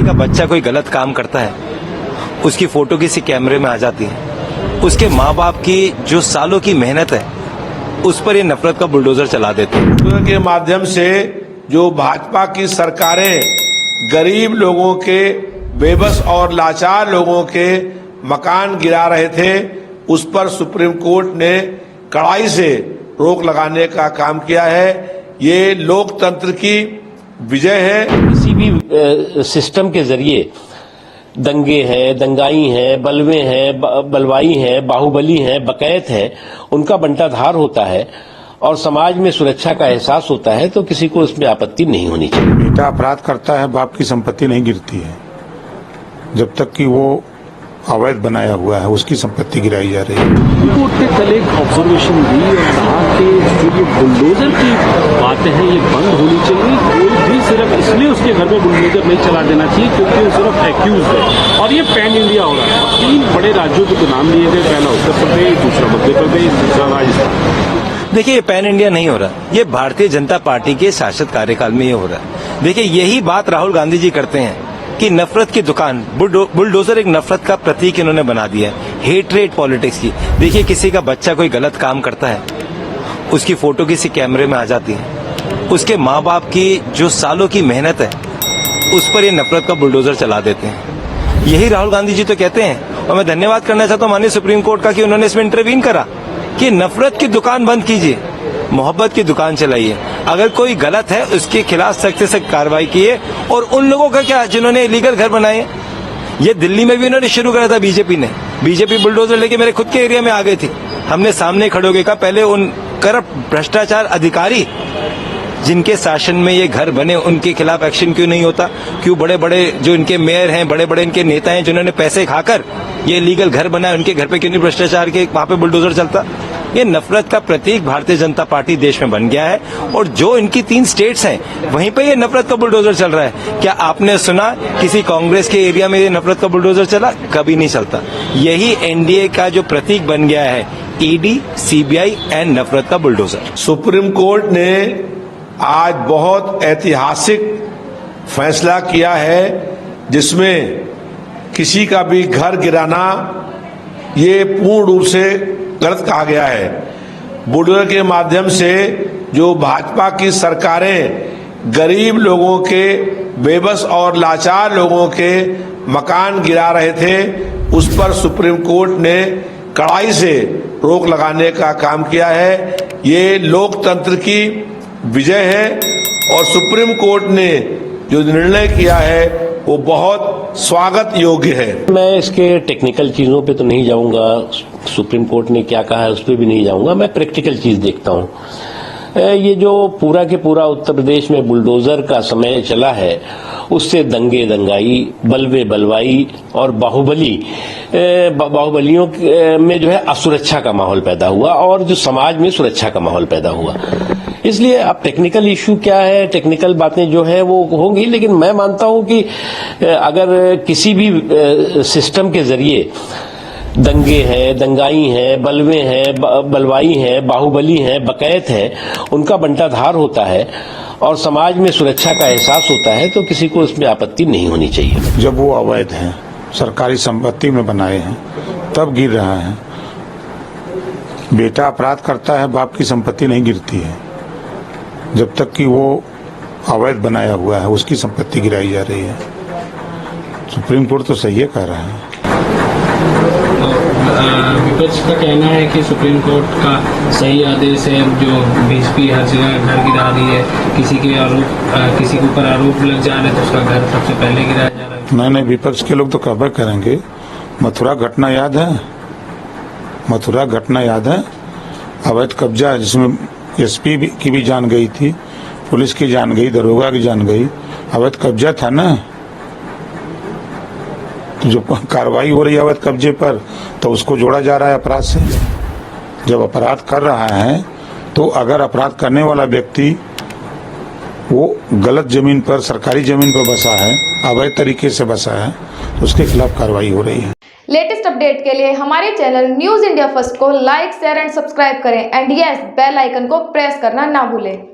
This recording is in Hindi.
का बच्चा कोई गलत काम करता है, उसकी फोटो किसी कैमरे में आ जाती है, उसके माँ बाप की जो सालों की मेहनत है उस पर ये नफरत का बुलडोजर चला देते हैं। के माध्यम से जो भाजपा की सरकारें गरीब लोगों के, बेबस और लाचार लोगों के मकान गिरा रहे थे, उस पर सुप्रीम कोर्ट ने कड़ाई से रोक लगाने का काम किया है। ये लोकतंत्र की विजय है। किसी भी सिस्टम के जरिए दंगे हैं, दंगाई हैं, बलवे हैं, बलवाई हैं, बाहुबली हैं, बकैत हैं, उनका बंटाधार होता है और समाज में सुरक्षा का एहसास होता है, तो किसी को इसमें आपत्ति नहीं होनी चाहिए। बेटा अपराध करता है, बाप की संपत्ति नहीं गिरती है। जब तक कि वो अवैध बनाया हुआ है उसकी संपत्ति गिराई जा रही है। कोर्ट ने कल एक ऑब्जर्वेशन दी और कहा कि जो ये बुलडोजर की बातें हैं ये बंद होनी चाहिए। कोई भी सिर्फ इसलिए उसके घर में बुलडोजर नहीं चला देना चाहिए क्योंकि वो सिर्फ एक्यूज है। और ये पैन इंडिया हो रहा है। 3 बड़े राज्यों के तो नाम लिए गए, पहला उत्तर प्रदेश, दूसरा मध्य प्रदेश, तीसरा राजस्थान। देखिए, ये पैन इंडिया नहीं हो रहा, ये भारतीय जनता पार्टी के शासक कार्यकाल में ये हो रहा है। देखिए, यही बात राहुल गांधी जी करते हैं कि नफरत की दुकान, बुलडोजर एक नफरत का प्रतीक इन्होंने बना दिया है, हेट पॉलिटिक्स की। देखिए, किसी का बच्चा कोई गलत काम करता है, उसकी फोटो किसी कैमरे में आ जाती है, उसके माँ बाप की जो सालों की मेहनत है उस पर ये नफरत का बुलडोजर चला देते हैं। यही राहुल गांधी जी तो कहते हैं। और मैं धन्यवाद करना चाहता हूँ माननीय सुप्रीम कोर्ट का कि उन्होंने इसमें इंटरवीन करा कि नफरत की दुकान बंद कीजिए, मोहब्बत की दुकान चलाइए। अगर कोई गलत है उसके खिलाफ सख्त से सख्त कार्रवाई कीजिए। और उन लोगों का क्या जिन्होंने इलीगल घर बनाए, ये दिल्ली में भी उन्होंने शुरू करा था बीजेपी ने। बीजेपी बुलडोजर लेके मेरे खुद के एरिया में आ गई थी। हमने सामने खड़े होकर कहा पहले उन करप्ट भ्रष्टाचार अधिकारी जिनके शासन में ये घर बने उनके खिलाफ एक्शन क्यों नहीं होता? क्यों बड़े बड़े जो इनके मेयर हैं, बड़े बड़े इनके नेता हैं जिन्होंने पैसे खाकर ये लीगल घर बनाए, उनके घर पे क्यों नहीं भ्रष्टाचार के वहां पे बुलडोजर चलता? ये नफरत का प्रतीक भारतीय जनता पार्टी देश में बन गया है। और जो इनकी 3 स्टेट्स हैं वहीं पे ये नफरत का बुलडोजर चल रहा है। क्या आपने सुना किसी कांग्रेस के एरिया में ये नफरत का बुलडोजर चला? कभी नहीं चलता। यही एनडीए का जो प्रतीक बन गया है, ईडी, सीबीआई एंड नफरत का बुलडोजर। सुप्रीम कोर्ट ने आज बहुत ऐतिहासिक फैसला किया है जिसमें किसी का भी घर गिराना ये पूर्ण रूप से गलत कहा गया है। बुलडोजर के माध्यम से जो भाजपा की सरकारें गरीब लोगों के, बेबस और लाचार लोगों के मकान गिरा रहे थे, उस पर सुप्रीम कोर्ट ने कड़ाई से रोक लगाने का काम किया है। ये लोकतंत्र की विजय है और सुप्रीम कोर्ट ने जो निर्णय किया है वो बहुत स्वागत योग्य है। मैं इसके टेक्निकल चीजों पे तो नहीं जाऊंगा, सुप्रीम कोर्ट ने क्या कहा है उस पर भी नहीं जाऊंगा। मैं प्रैक्टिकल चीज देखता हूँ। ये जो पूरा के पूरा उत्तर प्रदेश में बुलडोजर का समय चला है, उससे दंगे दंगाई, बलवे बलवाई और बाहुबलियों में जो है असुरक्षा का माहौल पैदा हुआ और जो समाज में सुरक्षा का माहौल पैदा हुआ। इसलिए अब टेक्निकल इश्यू क्या है, टेक्निकल बातें जो है वो होंगी, लेकिन मैं मानता हूं कि अगर किसी भी सिस्टम के जरिए दंगे हैं, दंगाई हैं, बलवे हैं, बलवाई हैं, बाहुबली हैं, बकैत हैं, उनका बंटाधार होता है और समाज में सुरक्षा का एहसास होता है, तो किसी को इसमें आपत्ति नहीं होनी चाहिए। जब वो अवैध हैं, सरकारी संपत्ति में बनाए हैं, तब गिर रहा है। बेटा अपराध करता है, बाप की संपत्ति नहीं गिरती है। जब तक कि वो अवैध बनाया हुआ है उसकी संपत्ति गिराई जा रही है। सुप्रीम कोर्ट तो सही कह रहा है। विपक्ष का कहना है कि सुप्रीम कोर्ट का सही आदेश है, जो बीजेपी हर जगह घर गिरा रही है, किसी के ऊपर आरोप लग जा रहे हैं तो उसका घर सबसे पहले गिराया जा रहा है। नहीं, विपक्ष के लोग तो कहबे करेंगे। मथुरा घटना याद है? मथुरा घटना याद है? अवैध कब्जा जिसमें एसपी की भी जान गई थी, पुलिस की जान गई, दरोगा की जान गई। अवैध कब्जा था ना। तो जो कार्रवाई हो रही है अवैध कब्जे पर, तो उसको जोड़ा जा रहा है अपराध से। जब अपराध कर रहा है तो अगर अपराध करने वाला व्यक्ति वो गलत जमीन पर, सरकारी जमीन पर बसा है, अवैध तरीके से बसा है, तो उसके खिलाफ कार्रवाई हो रही है। लेटेस्ट अपडेट के लिए हमारे चैनल न्यूज इंडिया फर्स्ट को लाइक, शेयर एंड सब्सक्राइब करें एंड यस, बेल आइकन को प्रेस करना ना भूलें।